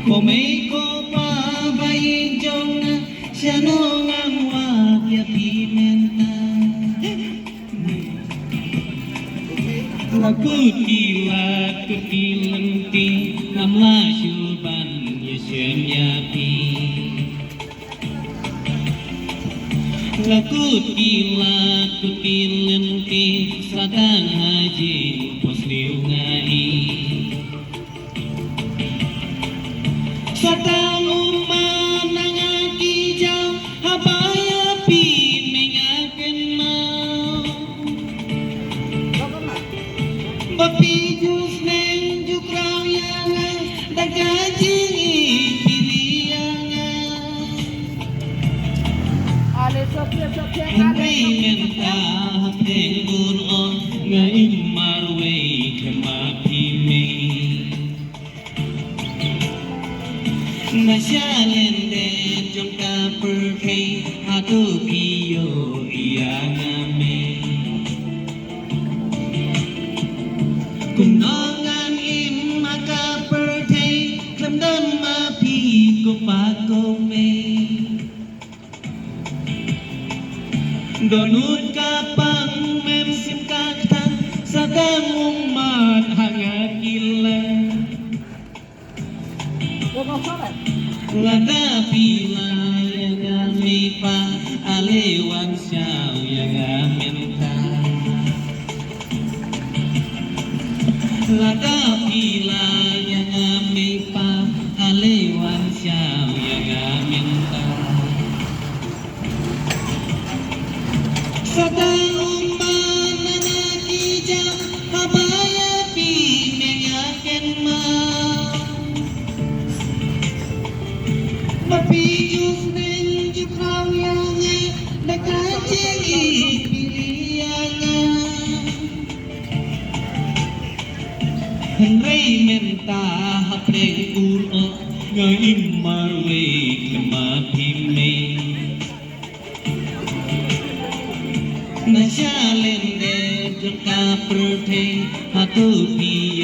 Cô mấy cô pa bay trong na Siya no ngang wag ya pimenta Laku kilenti Namla syuban ya syem ya pi Laku kilenti Sadang haji pos liu ngai Sadang umman nangaki jauh Habaya pi mengaken mau Bapi jus neng jukrau yang Dagajing pilihan Henry menta tengur on Ngain marwe kemapi me Nasyalende jongka perkei Hatu kiyo iya ngame Kunongan im maka perkei Lemdan mapi kupakome Donut kapang memsim kata Sadang umat hangat gila Lada pila yang kami pa Alewan siyaw yang aminta Lada pila yang kami pa Alewan siyaw yang aminta Sadang umman nangakijang Habaya pi mengaken mau Mapijus neng jukrau yang Nakajing pilihan Henry menta hapreng ulo Ngain marwe kemapime Nasyalende jengka perteng Hatu pi